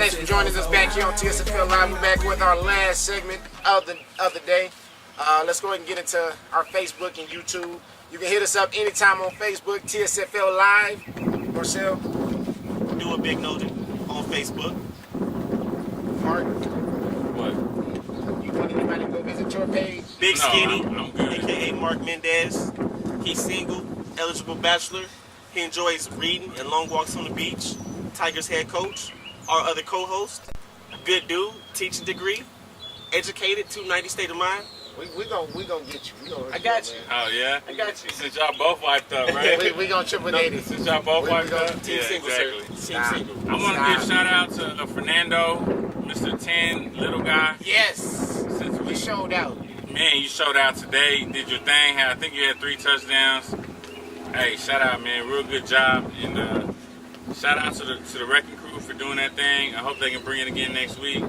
Thanks for joining us back here on TSFL Live. We're back with our last segment of the day. Let's go ahead and get into our Facebook and YouTube. You can hit us up anytime on Facebook, TSFL Live. Marcel. Do a big note on Facebook. Mark. What? You want anybody to go visit your page? Big Skinny, I'm good. aka Mark Mendez. He's single, eligible bachelor. He enjoys reading and long walks on the beach. Tigers head coach. Our other co-host. Good dude, teaching degree. Educated, 290 state of mind. We gonna get you. I got you. Oh, yeah? I got you. Since y'all both wiped up, right? we gonna triple date it. Since y'all both wiped up? Team single, exactly. sir. Team single. I want to give a shout out to Fernando, Mr. 10, little guy. Yes. Since We showed out. Man, you showed out today. Did your thing. I think you had 3 touchdowns. Hey, shout out, man. Real good job. And shout out to the wrecking crew for doing that thing. I hope they can bring it again next week.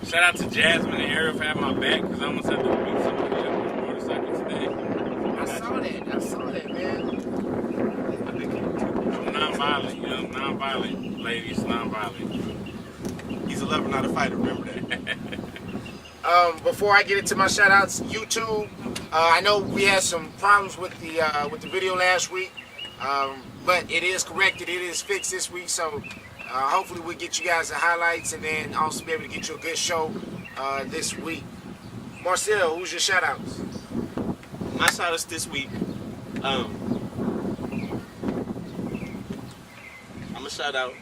Shout out to Jasmine and Ariel for having my back because I almost had to beat somebody up on the motorcycle today. I saw that, man. I'm non-violent, you know, non-violent. Ladies, non-violent. He's a lover, not a fighter. Remember that. Before I get into my shout outs, YouTube, I know we had some problems with the video last week, but it is corrected, it is fixed this week, so hopefully we'll get you guys the highlights and then also be able to get you a good show this week. Marcel, who's your shout outs? My shout outs this week. I'm gonna shout out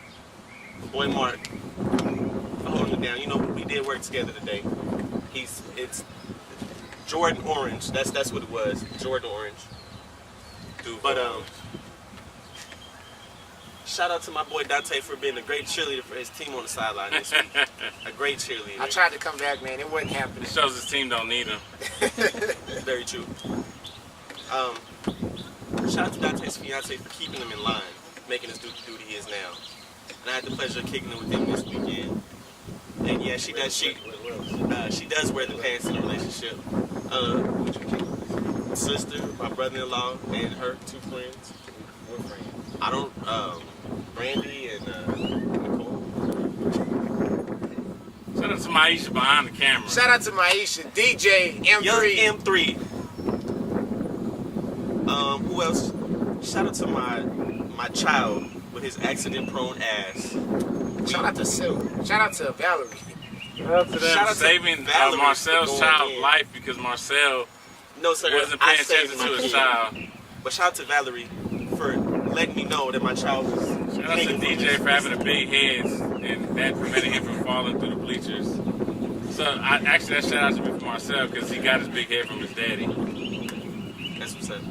my boy Mark for holding it down. You know, we did work together today. It's Jordan Orange. That's what it was. Jordan Orange. Dude, But shout out to my boy Dante for being a great cheerleader for his team on the sideline this week. A great cheerleader. I tried to come back, man. It wasn't happening. it shows his team don't need him. Very true. Shout out to Dante's fiance for keeping him in line, making us do the duty he is now. And I had the pleasure of kicking it with him this weekend. And yeah, she does wear the pants in the relationship. Sister, my brother-in-law, and her 2 friends. What friend? I don't, Brandy and Nicole. Shout out to Maisha behind the camera. Shout out to Maisha, DJ M3. Young M3. Who else? Shout out to my child with his accident-prone ass. Shout out to Sue. Shout out to Valerie. Shout out to them Shout out to saving Valerie Marcel's for going child's in. life because Marcel No, sir. wasn't I paying saved attention my to his kid. child. But shout out to Valerie for letting me know that my child was. Shout out to DJ for having the big heads and that prevented him from falling through the bleachers. So actually that shout out to me for Marcel because he got his big head from his daddy. That's what's up.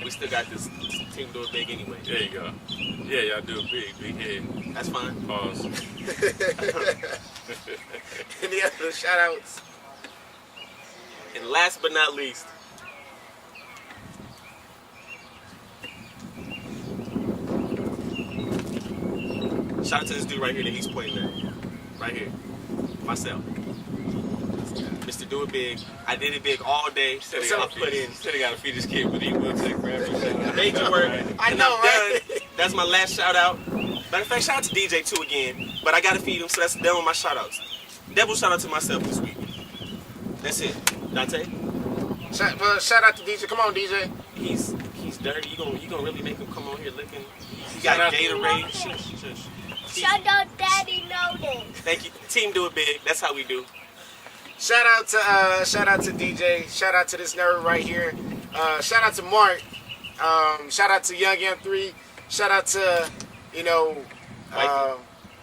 We still got this team doing big anyway. There you go. Yeah, y'all do a big head. That's fine. Pause. Any other shout outs? And last but not least, shout out to this dude right here that he's pointing at. Right here. Myself. Mr. Do It Big. I did it big all day. Said he I gotta put in feed his kid, but he will take forever. major work. I and know, I'm right? done. That's my last shout out. Matter of fact, shout out to DJ too again. But I gotta feed him, so that's done with my shout outs. Double shout out to myself this week. That's it. Dante? Shout out to DJ. Come on, DJ. He's dirty. You gonna really make him come on here looking? He Shout got out to- Gatorade. Shush. Shout out Daddy Noted. Thank you. Team Do It Big. That's how we do. Shout out to DJ. Shout out to this nerd right here. Shout out to Mark. Shout out to Young M3. Shout out to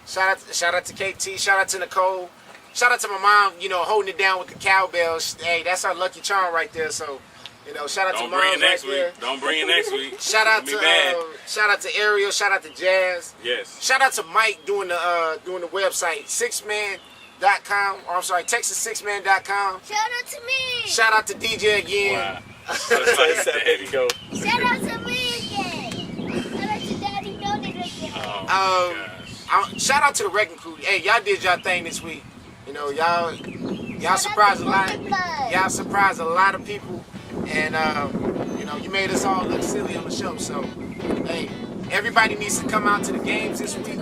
shout out to KT. Shout out to Nicole. Shout out to my mom. Holding it down with the cowbell. Hey, that's our lucky charm right there. So, shout out to Don't mom bring it right next there. week. Don't bring it next week. Shout out It'll be bad. to Ariel. Shout out to Jazz. Yes. Shout out to Mike doing the website sixman.com. Or I'm sorry, TexasSixman.com. Shout out to me. Shout out to DJ again. Wow. That's like his daddy. go. Shout out to me again. Shout out to Daddy Noted again. Oh my gosh. Shout out to the wrecking crew. Hey, y'all did y'all thing this week. Y'all surprised a lot. Y'all surprised a lot of people, and you made us all look silly on the show. So, hey, everybody needs to come out to the games this week.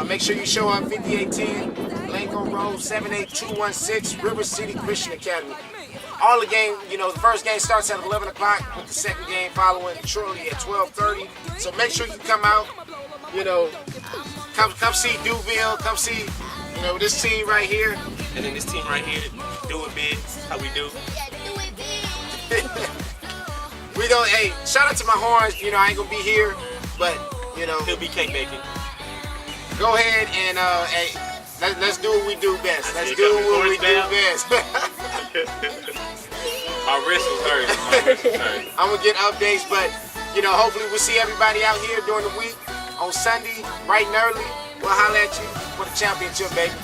Make sure you show up 5810 Lincoln Road, 78216, River City Christian Academy. All the game, the first game starts at 11 o'clock with the second game following shortly at 12:30. So make sure you come out, come see Duville, come see, this team right here. And then this team right here, do it big, how we do. Hey, shout out to my horns, I ain't gonna be here, but, He'll be cake baking. go ahead and, hey, let's do what we do best. Let's Here do comes what we the do horns best. My wrist was hurt. I'm gonna get updates, but hopefully we'll see everybody out here during the week on Sunday, bright and early. We'll holler at you for the championship, baby.